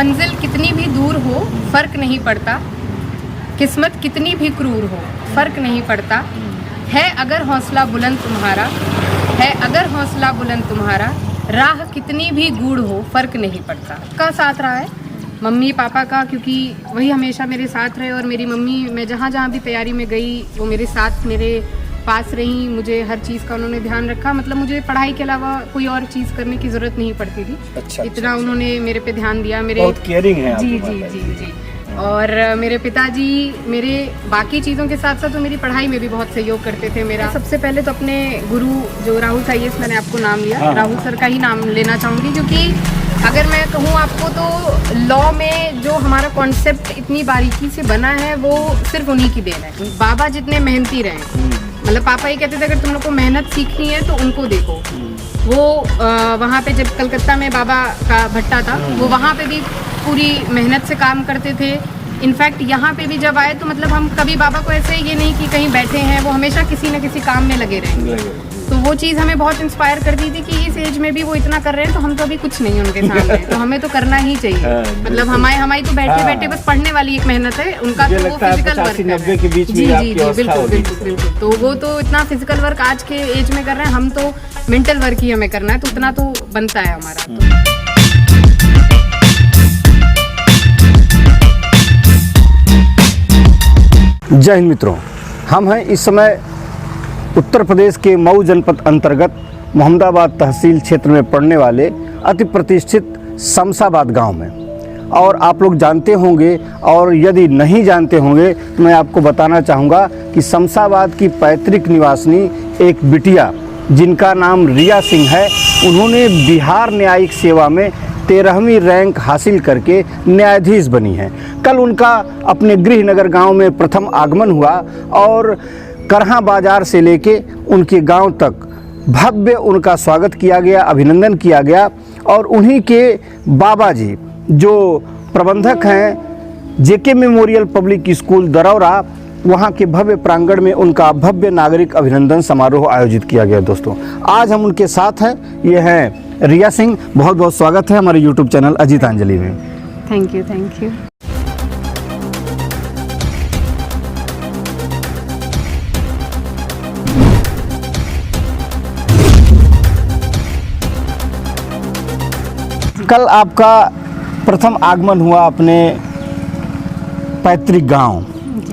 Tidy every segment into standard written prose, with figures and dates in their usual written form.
मंजिल कितनी भी दूर हो फर्क नहीं पड़ता, किस्मत कितनी भी क्रूर हो फर्क नहीं पड़ता, है अगर हौसला बुलंद तुम्हारा, है अगर हौसला बुलंद तुम्हारा, राह कितनी भी गूढ़ हो फर्क नहीं पड़ता। का साथ रहा है मम्मी पापा का, क्योंकि वही हमेशा मेरे साथ रहे और मेरी मम्मी, मैं जहाँ जहाँ भी तैयारी में गई वो मेरे साथ मेरे पास रही, मुझे हर चीज़ का उन्होंने ध्यान रखा। मतलब मुझे पढ़ाई के अलावा कोई और चीज़ करने की ज़रूरत नहीं पड़ती थी। इतना उन्होंने मेरे पे ध्यान दिया। मेरे बहुत केयरिंग है जी जी जी जी। और मेरे पिताजी मेरे बाकी चीज़ों के साथ साथ तो मेरी पढ़ाई में भी बहुत सहयोग करते थे मेरा। सबसे पहले तो अपने गुरु जो राहुल IAS, मैंने आपको नाम लिया, राहुल सर का ही नाम लेना चाहूँगी, क्योंकि अगर मैं कहूँ आपको तो लॉ में जो हमारा कॉन्सेप्ट इतनी बारीकी से बना है वो सिर्फ उन्हीं की देन है। बाबा जितने मेहनती रहे, मतलब पापा ये कहते थे अगर तुम लोग को मेहनत सीखनी है तो उनको देखो। वो वहाँ पे जब कलकत्ता में बाबा का भट्टा था, वो वहाँ पे भी पूरी मेहनत से काम करते थे। इनफैक्ट यहाँ पे भी जब आए तो मतलब हम कभी बाबा को ऐसे ये नहीं कि कहीं बैठे हैं, वो हमेशा किसी न किसी काम में लगे रहेंगे। तो वो चीज़ हमें बहुत इंस्पायर करती थी कि इस एज में भी वो इतना कर रहे हैं तो हम तो अभी कुछ नहीं उनके सामने, तो हमें तो करना ही चाहिए। मतलब हमारी तो बैठे बैठे बस पढ़ने वाली एक मेहनत है, उनका तो वो फिजिकल वर्क है। जी जी जी बिल्कुल बिल्कुल बिल्कुल। तो वो तो इतना फिजिकल वर्क आज के एज में कर रहे हैं, हम तो मेंटल वर्क ही हमें करना है, तो उतना तो बनता है हमारा। जय हिंद मित्रों, हम हैं इस समय उत्तर प्रदेश के मऊ जनपद अंतर्गत मोहम्मदाबाद तहसील क्षेत्र में पड़ने वाले अति प्रतिष्ठित शमशाबाद गांव में। और आप लोग जानते होंगे, और यदि नहीं जानते होंगे तो मैं आपको बताना चाहूँगा कि शमशाबाद की पैतृक निवासिनी एक बिटिया जिनका नाम रिया सिंह है, उन्होंने बिहार न्यायिक सेवा में 13वीं रैंक हासिल करके न्यायाधीश बनी हैं। कल उनका अपने गृहनगर गांव में प्रथम आगमन हुआ और करहा बाजार से लेके उनके गांव तक भव्य उनका स्वागत किया गया, अभिनंदन किया गया। और उन्हीं के बाबा जी जो प्रबंधक हैं JK मेमोरियल पब्लिक स्कूल दरौरा, वहाँ के भव्य प्रांगण में उनका भव्य नागरिक अभिनंदन समारोह आयोजित किया गया। दोस्तों आज हम उनके साथ हैं, ये हैं रिया सिंह। बहुत बहुत स्वागत है हमारे YouTube चैनल अजीतांजलि में। Thank you thank you. कल आपका प्रथम आगमन हुआ अपने पैतृक गांव,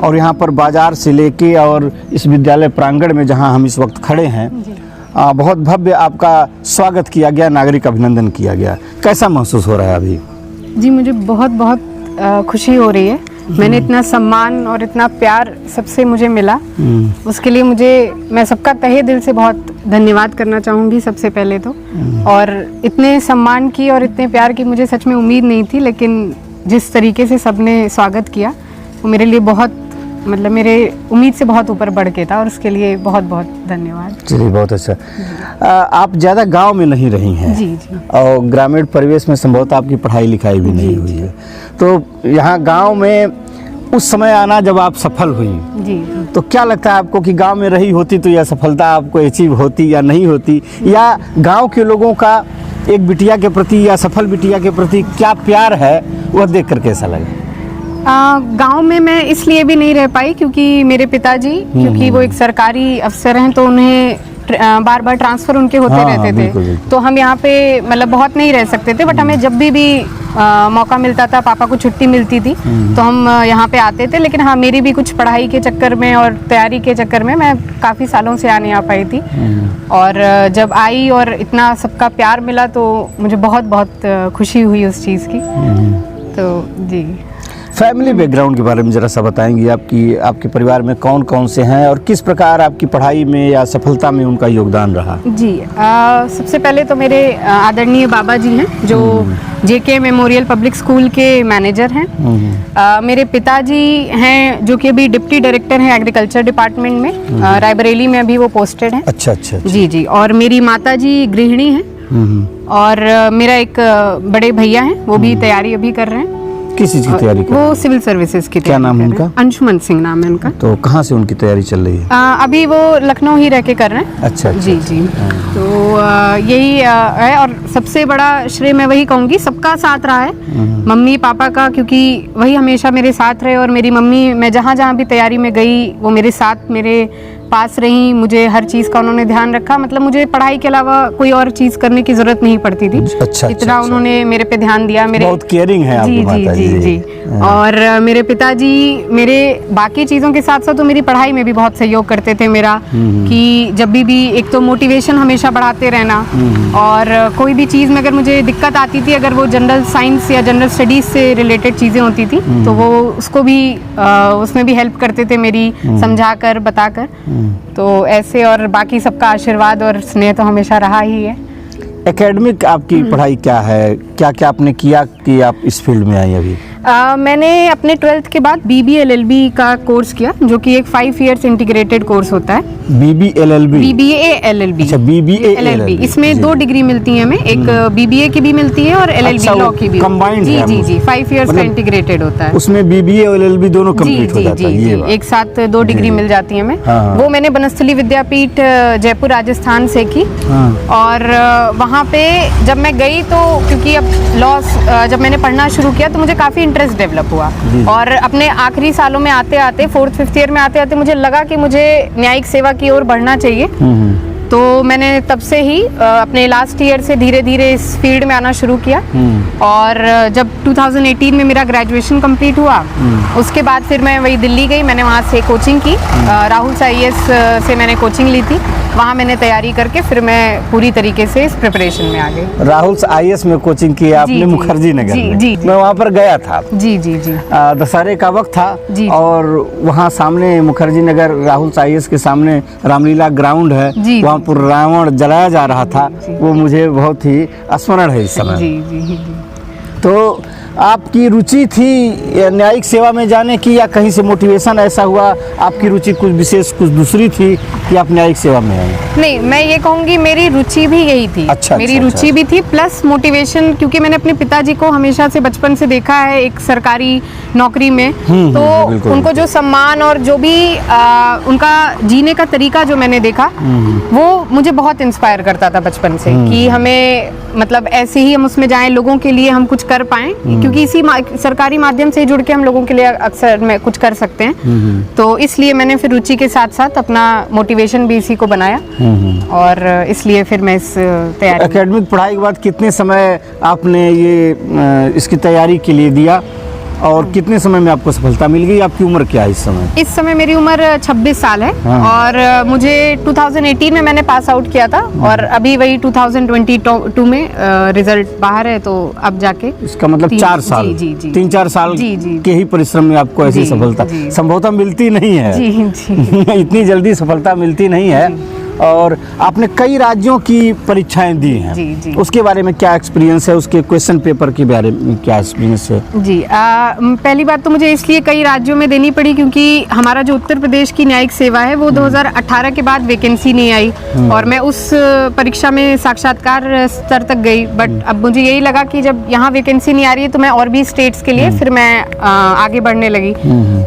और यहाँ पर बाजार से लेके और इस विद्यालय प्रांगण में जहाँ हम इस वक्त खड़े हैं, बहुत भव्य आपका स्वागत किया गया, नागरिक अभिनंदन किया गया। कैसा महसूस हो रहा है अभी? जी मुझे बहुत बहुत खुशी हो रही है। मैंने इतना सम्मान और इतना प्यार सबसे मुझे मिला, उसके लिए मैं सबका तहे दिल से बहुत धन्यवाद करना चाहूँगी सबसे पहले तो। और इतने सम्मान की और इतने प्यार की मुझे सच में उम्मीद नहीं थी, लेकिन जिस तरीके से सबने स्वागत किया वो मेरे लिए बहुत, मतलब मेरे उम्मीद से बहुत ऊपर बढ़ के था, और उसके लिए बहुत बहुत धन्यवाद। चलिए बहुत अच्छा। आप ज़्यादा गांव में नहीं रही हैं जी जी, और ग्रामीण परिवेश में संभवतः आपकी पढ़ाई लिखाई भी नहीं हुई है, तो यहाँ गांव में उस समय आना जब आप सफल हुई जी, तो क्या लगता है आपको कि गांव में रही होती तो यह सफलता आपको अचीव होती या नहीं होती, या गांव के लोगों का एक बिटिया के प्रति या सफल बिटिया के प्रति क्या प्यार है वह देख कर कैसा लगा? गांव में मैं इसलिए भी नहीं रह पाई क्योंकि मेरे पिताजी, क्योंकि वो एक सरकारी अफसर हैं, तो उन्हें बार बार ट्रांसफर उनके होते रहते थे। बिल्कुल। तो हम यहाँ पे मतलब बहुत नहीं रह सकते थे, बट हमें जब भी मौका मिलता था, पापा को छुट्टी मिलती थी तो हम यहाँ पे आते थे। लेकिन हाँ, मेरी भी कुछ पढ़ाई के चक्कर में और तैयारी के चक्कर में मैं काफ़ी सालों से आने आ पाई थी, और जब आई और इतना सबका प्यार मिला तो मुझे बहुत बहुत खुशी हुई उस चीज़ की। तो जी, फैमिली बैकग्राउंड के बारे में जरा सा बताएंगी, आपके परिवार में कौन कौन से हैं और किस प्रकार आपकी पढ़ाई में या सफलता में उनका योगदान रहा? जी, सबसे पहले तो मेरे आदरणीय बाबा जी हैं जो JK मेमोरियल पब्लिक स्कूल के मैनेजर हैं। मेरे पिताजी हैं जो कि अभी डिप्टी डायरेक्टर हैं एग्रीकल्चर डिपार्टमेंट में, रायबरेली में अभी वो पोस्टेड हैं। अच्छा अच्छा। जी जी। और मेरी माता जी गृहिणी हैं, और मेरा एक बड़े भैया हैं, वो भी तैयारी अभी कर रहे हैं। किस चीज़ की तैयारी कर रहे वो हैं? सिविल सर्विसेज की क्या नाम है तैयारी कर रहे हैं। उनका? अंशुमन सिंह नाम है उनका। तो कहाँ से उनकी तैयारी चल रही है? अभी वो लखनऊ ही रह के कर रहे हैं। अच्छा, जी जी। तो यही है, और सबसे बड़ा श्रेय मैं वही कहूँगी, सबका साथ रहा है, मम्मी पापा का, क्योंकि वही हमेशा मेरे साथ रहे। और मेरी मम्मी, मैं जहाँ जहाँ भी तैयारी में गई वो मेरे साथ, मेरे पास रही, मुझे हर चीज़ का उन्होंने ध्यान रखा। मतलब मुझे पढ़ाई के अलावा कोई और चीज़ करने की ज़रूरत नहीं पड़ती थी। अच्छा, इतना उन्होंने मेरे पे ध्यान दिया। मेरे बहुत केयरिंग है आपकी जी माताजी। जी जी। और मेरे पिताजी मेरे बाकी चीज़ों के साथ साथ तो मेरी पढ़ाई में भी बहुत सहयोग करते थे मेरा, कि जब भी एक तो मोटिवेशन हमेशा बढ़ाते रहना, और कोई भी चीज़ में अगर मुझे दिक्कत आती थी, अगर वो जनरल साइंस या जनरल स्टडीज़ से रिलेटेड चीज़ें होती थी, तो वो उसको भी उसमें भी हेल्प करते थे मेरी, समझा कर बता कर। तो ऐसे, और बाकी सबका आशीर्वाद और स्नेह तो हमेशा रहा ही है। एकेडमिक आपकी पढ़ाई क्या है, क्या क्या आपने किया कि आप इस फील्ड में आई अभी? मैंने अपने 12th के बाद BBA LLB का कोर्स किया, जो कि एक 5 years इंटीग्रेटेड कोर्स होता है। BBA LLB? BBA LLB। अच्छा, BBA LLB। इसमें 2 डिग्री मिलती है हमें, एक BBA की भी मिलती है और LLB अच्छा, लॉ की भी। combined जी है जी जी, 5 years का मतलब इंटीग्रेटेड होता है। उसमें BBA और LLB दोनों कंप्लीट हो जाता है। जी, ये बात। एक साथ 2 डिग्री मिल जाती है हमें। हाँ। वो मैंने बनस्थली विद्यापीठ जयपुर राजस्थान से की। हाँ। और वहाँ पे जब मैं गई, तो क्योंकि अब लॉ जब मैंने पढ़ना शुरू किया तो मुझे काफ़ी इंटरेस्ट डेवलप हुआ। और अपने आखिरी सालों में आते आते, 4th 5th ईयर में आते आते मुझे लगा कि मुझे न्यायिक सेवा की ओर बढ़ना चाहिए। तो मैंने तब से ही अपने लास्ट ईयर से धीरे धीरे इस फील्ड में आना शुरू किया। और जब 2018 में मेरा ग्रेजुएशन कंप्लीट हुआ, उसके बाद फिर मैं वही दिल्ली गई, मैंने वहाँ से कोचिंग की। राहुल IAS से मैंने कोचिंग ली थी, वहाँ मैंने तैयारी करके फिर मैं पूरी तरीके से इस प्रिपरेशन में आ गई। राहुल IAS में कोचिंग की आपने? जी, मुखर्जी नगर जी, में। जी। मैं वहाँ पर गया था। जी जी जी। दशहरे का वक्त था जी। और वहाँ सामने मुखर्जी नगर राहुल IAS के सामने रामलीला ग्राउंड है, जी, वहाँ पर रावण जलाया जा रहा था। जी। वो मुझे बहुत ही स्मरण है इस समय। जी जी जी। तो आपकी रुचि थी न्यायिक सेवा में जाने की, या कहीं से मोटिवेशन ऐसा हुआ, आपकी रुचि कुछ विशेष कुछ दूसरी थी कि आप न्यायिक सेवा में आए? नहीं, मैं ये कहूँगी मेरी रुचि भी यही थी। अच्छा, मेरी अच्छा, रुचि भी थी प्लस मोटिवेशन, क्योंकि मैंने अपने पिताजी को हमेशा से बचपन से देखा है एक सरकारी नौकरी में। तो बिल्कुल, उनको जो सम्मान और जो भी उनका जीने का तरीका जो मैंने देखा, वो मुझे बहुत इंस्पायर करता था बचपन से, कि हमें मतलब ऐसे ही हम उसमें जाएं, लोगों के लिए हम कुछ कर पाएं, क्योंकि इसी सरकारी माध्यम से जुड़ के हम लोगों के लिए अक्सर में कुछ कर सकते हैं। तो इसलिए मैंने फिर रुचि के साथ साथ अपना मोटिवेशन भी इसी को बनाया, और इसलिए फिर मैं इस तैयारी। एकेडमिक पढ़ाई के बाद कितने समय आपने ये इसकी तैयारी के लिए दिया, और कितने समय में आपको सफलता मिल गई? आपकी उम्र क्या है इस समय? इस समय मेरी उम्र 26 साल है। हाँ। और मुझे 2018 में मैंने पास आउट किया था, और अभी वही 2022 में रिजल्ट बाहर है, तो अब जाके इसका मतलब 4 साल, जी, जी, 3-4 साल जी, जी। के ही परिश्रम में आपको ऐसी जी, सफलता जी। संभवतः मिलती नहीं है। जी जी। इतनी जल्दी सफलता मिलती नहीं है। और आपने कई राज्यों की परीक्षाएं दी हैं। जी, जी। उसके बारे में क्या एक्सपीरियंस है, उसके क्वेश्चन पेपर के बारे में क्या एक्सपीरियंस है? जी, पहली बात तो मुझे इसलिए कई राज्यों में देनी पड़ी, क्योंकि हमारा जो उत्तर प्रदेश की न्यायिक सेवा है वो 2018 के बाद वैकेंसी नहीं आई, और मैं उस परीक्षा में साक्षात्कार स्तर तक गई। बट अब मुझे यही लगा कि जब यहाँ वैकेंसी नहीं आ रही है, तो मैं और भी स्टेट्स के लिए फिर मैं आगे बढ़ने लगी।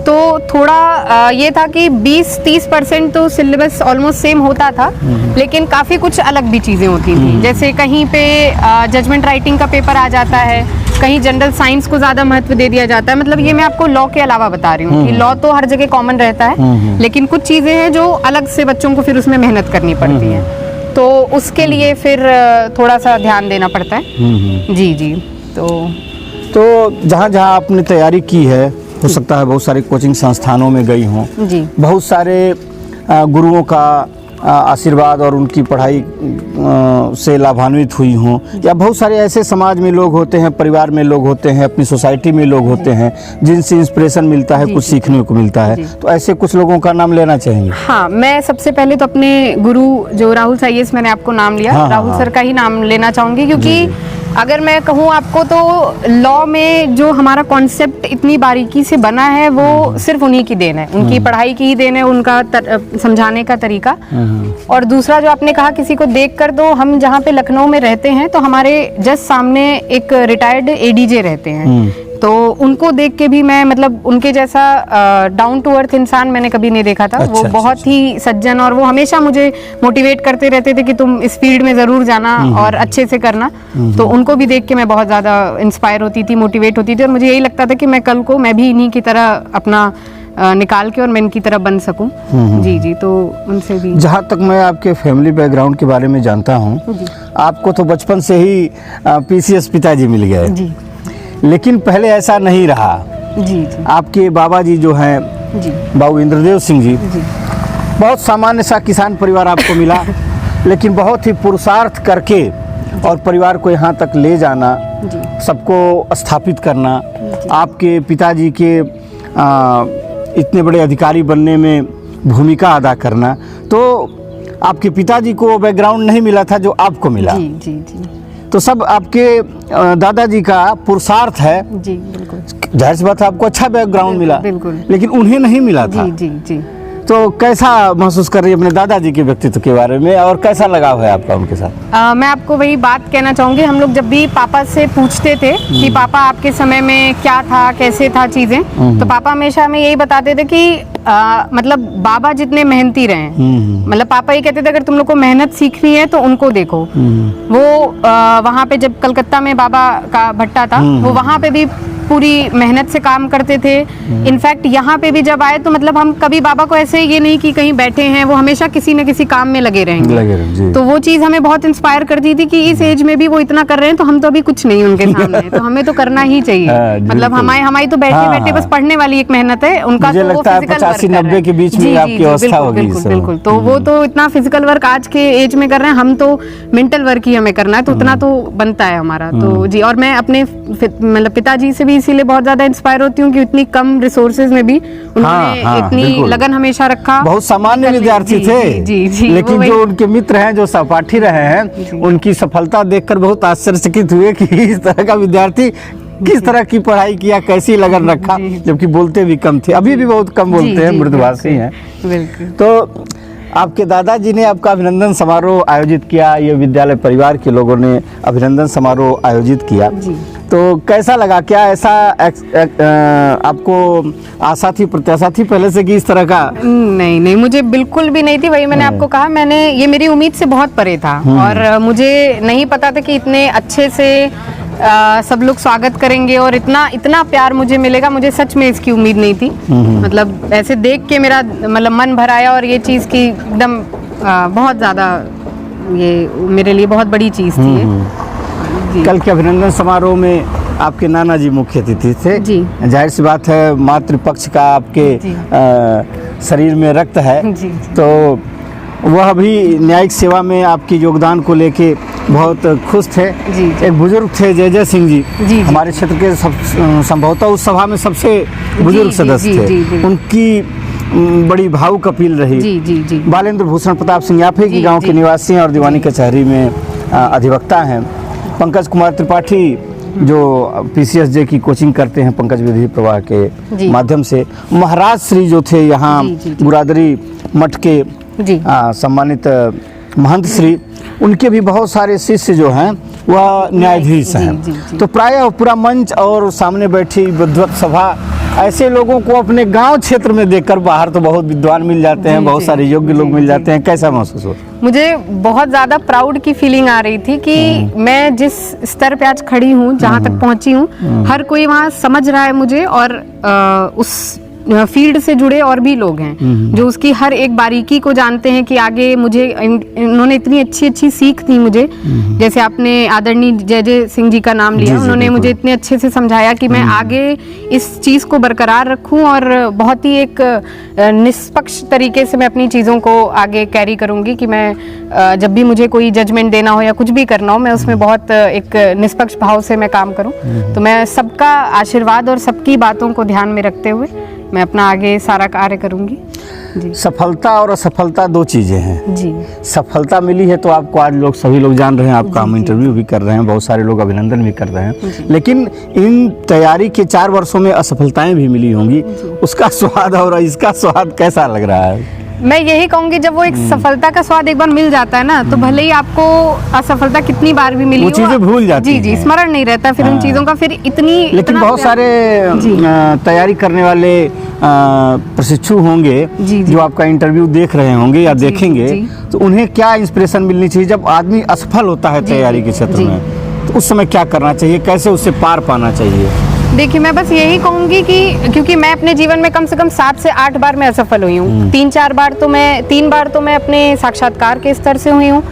तो थोड़ा ये था कि 20-30% तो सिलेबस ऑलमोस्ट सेम होता था, लेकिन काफ़ी कुछ अलग भी चीज़ें होती थी। जैसे कहीं पे जजमेंट राइटिंग का पेपर आ जाता है, कहीं जनरल साइंस को ज़्यादा महत्व दे दिया जाता है। मतलब ये मैं आपको लॉ के अलावा बता रही हूँ कि लॉ तो हर जगह कॉमन रहता है, लेकिन कुछ चीज़ें हैं जो अलग से बच्चों को फिर उसमें मेहनत करनी पड़ती है, तो उसके लिए फिर थोड़ा सा ध्यान देना पड़ता है। जी जी। तो जहाँ जहाँ आपने तैयारी की है, हो सकता है बहुत सारे कोचिंग संस्थानों में गई हों, जी, बहुत सारे गुरुओं का आशीर्वाद और उनकी पढ़ाई से लाभान्वित हुई हों, या बहुत सारे ऐसे समाज में लोग होते हैं, परिवार में लोग होते हैं, अपनी सोसाइटी में लोग होते हैं, जिनसे इंस्पिरेशन मिलता है, कुछ सीखने को मिलता है। तो ऐसे कुछ लोगों का नाम लेना चाहेंगे? हाँ, मैं सबसे पहले तो अपने गुरु जो राहुल IAS, मैंने आपको नाम लिया, हाँ, राहुल हाँ, सर का ही नाम लेना चाहूँगी, क्योंकि अगर मैं कहूँ आपको तो लॉ में जो हमारा कॉन्सेप्ट इतनी बारीकी से बना है, वो सिर्फ उन्हीं की देन है, उनकी पढ़ाई की ही देन है, उनका समझाने का तरीका। और दूसरा जो आपने कहा किसी को देखकर, तो हम जहाँ पे लखनऊ में रहते हैं, तो हमारे जस्ट सामने एक रिटायर्ड ADJ रहते हैं। तो उनको देख के भी मैं मतलब उनके जैसा डाउन टू अर्थ इंसान मैंने कभी नहीं देखा था। वो बहुत ही सज्जन, और वो हमेशा मुझे मोटिवेट करते रहते थे कि तुम इस फील्ड में ज़रूर जाना और अच्छे से करना। तो उनको भी देख के मैं बहुत ज़्यादा इंस्पायर होती थी, मोटिवेट होती थी, और मुझे यही लगता था कि मैं कल को मैं भी इन्हीं की तरह अपना निकाल के और मैं इनकी तरह बन सकूं। जी जी, तो उनसे भी। जहाँ तक मैं आपके फैमिली बैकग्राउंड के बारे में जानता हूँ, आपको तो बचपन से ही पीसीएस पिताजी मिल गए जी, लेकिन पहले ऐसा नहीं रहा। जी जी, आपके बाबा जी जो हैं जी बाबू इंद्रदेव सिंह जी, जी, बहुत सामान्य सा किसान परिवार आपको मिला, लेकिन बहुत ही पुरुषार्थ करके और परिवार को यहाँ तक ले जाना, सबको स्थापित करना, आपके पिताजी के इतने बड़े अधिकारी बनने में भूमिका अदा करना, तो आपके पिताजी को बैकग्राउंड नहीं मिला था जो आपको मिला। जी जी जी, तो सब आपके दादाजी का पुरुषार्थ है। जी बिल्कुल, जाहिर सी बात है आपको अच्छा बैकग्राउंड मिला, बिल्कुल, लेकिन उन्हें नहीं मिला था। जी जी जी। तो कैसा महसूस कर रही है अपने दादाजी के व्यक्तित्व के बारे में, और कैसा लगाव है आपका उनके साथ? मैं आपको वही बात कहना चाहूँगी, हम लोग जब भी पापा से पूछते थे कि पापा आपके समय में क्या था, कैसे था चीज़ें, तो पापा हमेशा हमें यही बताते थे कि मतलब बाबा जितने मेहनती रहे, मतलब पापा ये कहते थे अगर तुम लोग को मेहनत सीखनी है तो उनको देखो। वो वहाँ पे जब कलकत्ता में बाबा का भट्टा था, वो वहाँ पे भी पूरी मेहनत से काम करते थे। इनफैक्ट यहाँ पे भी जब आए तो मतलब हम कभी बाबा को ऐसे ये नहीं कि कहीं बैठे हैं, वो हमेशा किसी न किसी काम में लगे रहेंगे। तो वो चीज़ हमें बहुत इंस्पायर करती थी कि इस एज में भी वो इतना कर रहे हैं तो हम तो अभी कुछ नहीं उनके सामने, तो हमें तो करना ही चाहिए। मतलब हमारी तो बैठे बैठे बस पढ़ने वाली एक मेहनत है, उनका तो वो फिजिकल 85-90 के बीच में आपकी अवस्था होगी। बिल्कुल, तो वो तो इतना फिजिकल वर्क आज के एज में कर रहे हैं, हम तो मेंटल वर्क ही हमें करना है, तो उतना तो बनता है हमारा। तो जी, और मैं अपने मतलब पिताजी से भी इसीलिए बहुत ज्यादा इंस्पायर होती हूँ कि इतनी कम रिसोर्सेज में भी उन्होंने इतनी लगन हमेशा रखा। बहुत सामान्य विद्यार्थी थे, जी जी, लेकिन जो उनके मित्र हैं, जो सहपाठी रहे हैं, उनकी सफलता देखकर बहुत आश्चर्यचकित हुए कि इस तरह का विद्यार्थी किस तरह की पढ़ाई किया, कैसी लगन रखा, जबकि बोलते भी कम थे, अभी भी बहुत कम बोलते हैं, मृदुभाषी हैं। तो आपके दादाजी ने आपका अभिनंदन समारोह आयोजित किया, ये विद्यालय परिवार के लोगों ने अभिनंदन समारोह आयोजित किया, तो कैसा लगा? क्या ऐसा आपको आशा थी, प्रत्याशा थी पहले से कि इस तरह का? नहीं, मुझे बिल्कुल भी नहीं थी। वही मैंने आपको कहा, ये मेरी उम्मीद से बहुत परे था, और मुझे नहीं पता था कि इतने अच्छे से सब लोग स्वागत करेंगे और इतना प्यार मुझे मिलेगा। मुझे सच में इसकी उम्मीद नहीं थी। मतलब ऐसे देख के मेरा मतलब मन भर आया, और ये चीज़ की एकदम बहुत ज़्यादा ये मेरे लिए बहुत बड़ी चीज़ थी। कल के अभिनंदन समारोह में आपके नाना जी मुख्य अतिथि थे। जाहिर सी बात है, मातृपक्ष का आपके शरीर में रक्त है, तो वह भी न्यायिक सेवा में आपकी योगदान को लेके बहुत खुश थे। एक बुजुर्ग थे जय जय सिंह जी, हमारे क्षेत्र के संभवतः उस सभा में सबसे बुजुर्ग सदस्य थे। उनकी बड़ी भावुक अपील रही। बालेंद्र भूषण प्रताप सिंह याफे की गांव के निवासी हैं और दीवानी कचहरी में अधिवक्ता हैं। पंकज कुमार त्रिपाठी जो पीसीएसजे की कोचिंग करते हैं, पंकज विधि प्रवाह के माध्यम से। महाराज श्री जो थे यहाँ बुरादरी मठ के सम्मानित महंत श्री, उनके भी बहुत सारे शिष्य जो हैं वह न्यायाधीश हैं। तो प्रायः पूरा मंच और सामने बैठी विद्वत सभा ऐसे लोगों को अपने गांव क्षेत्र में देखकर, बाहर तो बहुत विद्वान मिल जाते हैं, बहुत सारे योग्य लोग मिल जाते हैं, कैसा महसूस हो? मुझे बहुत ज़्यादा प्राउड की फीलिंग आ रही थी कि मैं जिस स्तर पे आज खड़ी हूँ, जहाँ तक पहुँची हूँ, हर कोई वहाँ समझ रहा है मुझे, और उस फील्ड से जुड़े और भी लोग हैं जो उसकी हर एक बारीकी को जानते हैं कि आगे मुझे इन्होंने इतनी अच्छी सीख दी मुझे। जैसे आपने आदरणीय जय जय सिंह जी का नाम लिया, उन्होंने मुझे इतने अच्छे से समझाया कि मैं आगे इस चीज़ को बरकरार रखूं और बहुत ही एक निष्पक्ष तरीके से मैं अपनी चीज़ों को आगे कैरी करूंगी, कि मैं जब भी मुझे कोई जजमेंट देना हो या कुछ भी करना हो, मैं उसमें बहुत एक निष्पक्ष भाव से मैं काम करूं। तो मैं सबका आशीर्वाद और सबकी बातों को ध्यान में रखते हुए मैं अपना आगे सारा कार्य करूंगी। जी। सफलता और असफलता दो चीजें हैं। जी। सफलता मिली है तो आपको आज सभी लोग जान रहे हैं, आपका हम इंटरव्यू भी कर रहे हैं, बहुत सारे लोग अभिनंदन भी कर रहे हैं, लेकिन इन तैयारी के 4 वर्षों में असफलताएं भी मिली होंगी, उसका स्वाद और इसका स्वाद कैसा लग रहा है? मैं यही कहूंगी, जब वो एक सफलता का स्वाद एक बार मिल जाता है ना, तो भले ही आपको असफलता कितनी बार भी मिली वो चीजें भूल जाती जी हैं। स्मरण नहीं रहता फिर उन चीजों का, फिर इतनी लेकिन इतना बहुत सारे जी। तैयारी करने वाले प्रशिक्षु होंगे जी। जो आपका इंटरव्यू देख रहे होंगे या जी, देखेंगे, जी। तो उन्हें क्या इंस्पिरेशन मिलनी चाहिए जब आदमी असफल होता है तैयारी के क्षेत्र जी। में, तो उस समय क्या करना चाहिए, कैसे उससे पार पाना चाहिए? देखिए, मैं बस यही कहूंगी कि क्योंकि मैं अपने जीवन में कम से कम 7 से 8 बार मैं असफल हुई हूँ। 3 बार तो मैं अपने साक्षात्कार के स्तर से हुई हूँ।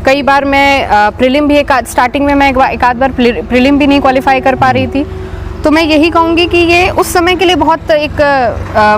कई बार मैं प्रीलिम भी स्टार्टिंग में मैं एक आध बार प्रीलिम भी नहीं क्वालिफाई कर पा रही थी। तो मैं यही कहूँगी कि ये उस समय के लिए बहुत एक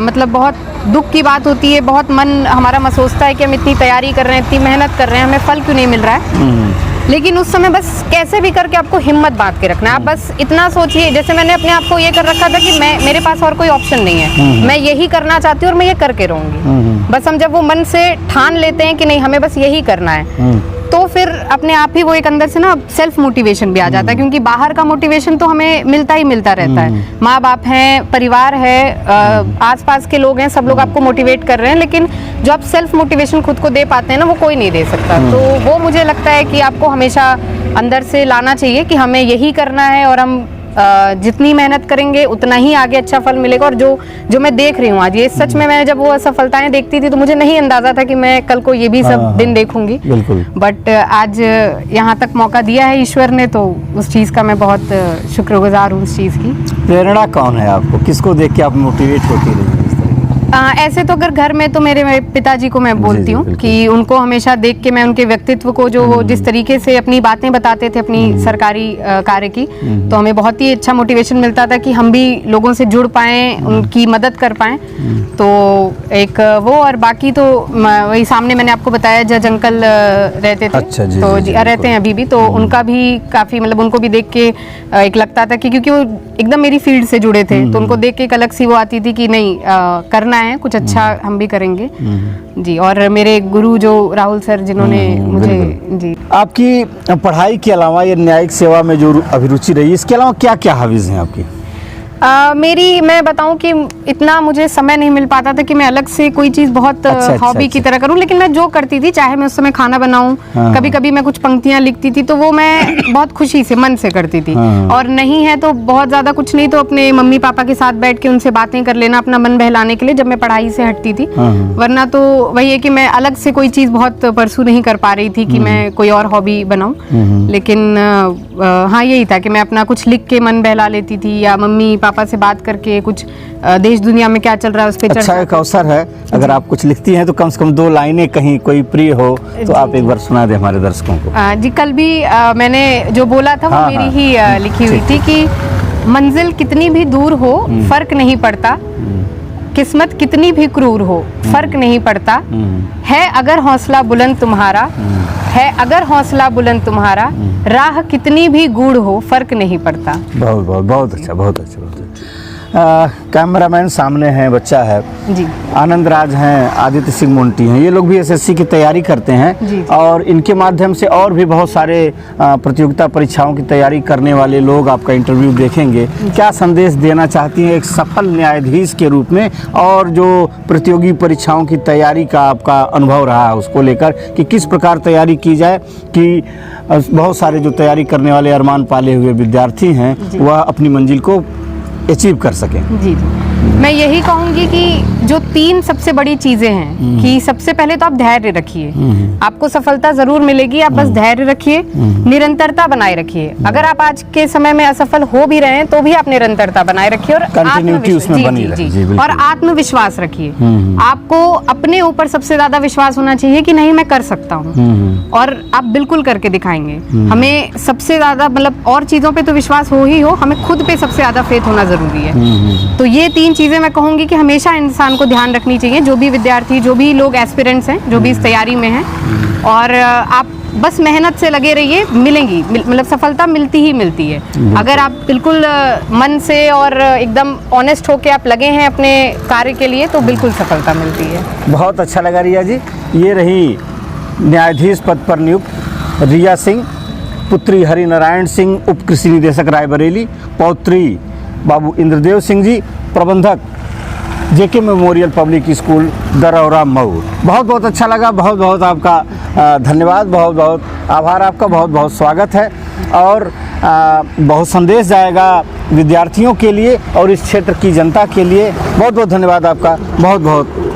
मतलब बहुत दुख की बात होती है। बहुत मन हमारा महसूसता है कि हम इतनी तैयारी कर रहे हैं, इतनी मेहनत कर रहे हैं, हमें फल क्यों नहीं मिल रहा है। लेकिन उस समय बस कैसे भी करके आपको हिम्मत बांध के रखना है। आप बस इतना सोचिए, जैसे मैंने अपने आप को ये कर रखा था कि मेरे पास और कोई ऑप्शन नहीं है, मैं यही करना चाहती हूँ और मैं ये करके रहूँगी। बस हम जब वो मन से ठान लेते हैं कि नहीं हमें बस यही करना है, तो फिर अपने आप ही वो एक अंदर से ना सेल्फ मोटिवेशन भी आ जाता है। क्योंकि बाहर का मोटिवेशन तो हमें मिलता ही मिलता रहता है, माँ बाप हैं, परिवार है, आसपास के लोग हैं, सब लोग आपको मोटिवेट कर रहे हैं। लेकिन जो आप सेल्फ मोटिवेशन खुद को दे पाते हैं ना, वो कोई नहीं दे सकता। तो वो मुझे लगता है कि आपको हमेशा अंदर से लाना चाहिए कि हमें यही करना है, और हम जितनी मेहनत करेंगे उतना ही आगे अच्छा फल मिलेगा। और जो मैं देख रही हूँ आज, ये सच में मैं जब वो असफलताएं देखती थी तो मुझे नहीं अंदाजा था कि मैं कल को ये भी सब दिन देखूंगी। बिल्कुल। बट आज यहाँ तक मौका दिया है ईश्वर ने, तो उस चीज़ का मैं बहुत शुक्रगुजार हूँ उस चीज़ की। प्रेरणा कौन है आपको, किसको देख के आप मोटिवेट होती रही? ऐसे तो अगर घर में तो मेरे पिताजी को मैं बोलती हूँ कि उनको हमेशा देख के मैं उनके व्यक्तित्व को, जो वो जिस तरीके से अपनी बातें बताते थे अपनी सरकारी कार्य की, तो हमें बहुत ही अच्छा मोटिवेशन मिलता था कि हम भी लोगों से जुड़ पाएं, उनकी मदद कर पाएं। तो एक वो, और बाकी तो वही सामने मैंने आपको बताया जज अंकल रहते थे। अच्छा, जी, तो जी, रहते हैं अभी भी, तो उनका भी काफ़ी मतलब उनको भी देख के एक लगता था कि क्योंकि वो एकदम मेरी फील्ड से जुड़े थे, तो उनको देख के एक अलग सी वो आती थी कि नहीं करना है कुछ अच्छा, हम भी करेंगे जी। और मेरे गुरु जो राहुल सर, जिन्होंने मुझे जी। आपकी पढ़ाई के अलावा ये न्यायिक सेवा में जो अभिरुचि रही, इसके अलावा क्या क्या हॉबीज हैं आपकी? मेरी, मैं बताऊं कि इतना मुझे समय नहीं मिल पाता था कि मैं अलग से कोई चीज़ बहुत हॉबी की तरह करूं। लेकिन मैं जो करती थी, चाहे मैं उस समय खाना बनाऊं, कभी कभी मैं कुछ पंक्तियां लिखती थी, तो वो मैं बहुत खुशी से मन से करती थी। और नहीं है तो बहुत ज़्यादा कुछ नहीं तो अपने मम्मी पापा के साथ बैठ के उनसे बातें कर लेना, अपना मन बहलाने के लिए, जब मैं पढ़ाई से हटती थी। वरना तो वही है कि मैं अलग से कोई चीज़ बहुत परसू नहीं कर पा रही थी कि मैं कोई और हॉबी बनाऊं। लेकिन हाँ, यही था कि मैं अपना कुछ लिख के मन बहला लेती थी, या मम्मी पापा से बात करके कुछ देश दुनिया में क्या चल रहा है उस पर अच्छा, एक अवसर है, अगर आप कुछ लिखती हैं तो कम से कम 2 लाइनें कहीं कोई प्रिय हो तो आप एक बार सुना दें हमारे दर्शकों को। जी, कल भी मैंने जो बोला था वो मेरी ही लिखी हुई थी कि मंजिल कितनी भी दूर हो फर्क नहीं पड़ता, किस्मत कितनी भी क्रूर हो फर्क नहीं पड़ता, है अगर हौसला बुलंद तुम्हारा, है अगर हौसला बुलंद तुम्हारा, राह कितनी भी गूढ़ हो फर्क नहीं पड़ता। बहुत बहुत बहुत अच्छा, बहुत अच्छा, बहुत अच्छा। कैमरामैन सामने है, बच्चा है जी, आनंद राज हैं, आदित्य सिंह मुंटी हैं, ये लोग भी एसएससी की तैयारी करते हैं। जी। और इनके माध्यम से और भी बहुत सारे प्रतियोगिता परीक्षाओं की तैयारी करने वाले लोग आपका इंटरव्यू देखेंगे। क्या संदेश देना चाहती हैं एक सफल न्यायाधीश के रूप में, और जो प्रतियोगी परीक्षाओं की तैयारी का आपका अनुभव रहा है उसको लेकर, कि किस प्रकार तैयारी की जाए कि बहुत सारे जो तैयारी करने वाले अरमान पाले हुए विद्यार्थी हैं वह अपनी मंजिल को अचीव कर सकें? जी जी, मैं यही कहूँगी कि जो 3 सबसे बड़ी चीज़ें हैं कि सबसे पहले तो आप धैर्य रखिए। आपको सफलता ज़रूर मिलेगी, आप बस धैर्य रखिए, निरंतरता बनाए रखिए। अगर आप आज के समय में असफल हो भी रहे हैं तो भी आप निरंतरता बनाए रखिए, और कंटिन्यूटी उसमें बनी रहे। जी, और आत्मविश्वास रखिए। आपको अपने ऊपर सबसे ज़्यादा विश्वास होना चाहिए कि नहीं, मैं कर सकता हूँ, और आप बिल्कुल करके दिखाएंगे। हमें सबसे ज़्यादा मतलब और चीज़ों पे तो विश्वास हो ही हो, हमें खुद पे सबसे ज़्यादा फेथ होना ज़रूरी है। तो ये 3 चीज़ें मैं कहूँगी कि हमेशा इंसान को ध्यान रखनी चाहिए, जो भी विद्यार्थी, जो भी लोग एस्पिरेंट्स हैं, जो भी इस तैयारी में हैं। और आप बस मेहनत से लगे रहिए, मिलेंगी, मतलब सफलता मिलती ही मिलती है। अगर आप बिल्कुल मन से और एकदम ऑनेस्ट होके आप लगे हैं अपने कार्य के लिए, तो बिल्कुल सफलता मिलती है। बहुत अच्छा लगा रिया जी। ये रही न्यायाधीश पद पर नियुक्त रिया सिंह, पुत्री हरिनारायण सिंह, उप कृषि निदेशक रायबरेली, पौत्री बाबू इंद्रदेव सिंह जी, प्रबंधक जेके मेमोरियल पब्लिक स्कूल दरौरा मऊ। बहुत बहुत अच्छा लगा, बहुत बहुत आपका धन्यवाद, बहुत बहुत आभार आपका, बहुत बहुत स्वागत है। और बहुत संदेश जाएगा विद्यार्थियों के लिए और इस क्षेत्र की जनता के लिए। बहुत बहुत धन्यवाद आपका, बहुत बहुत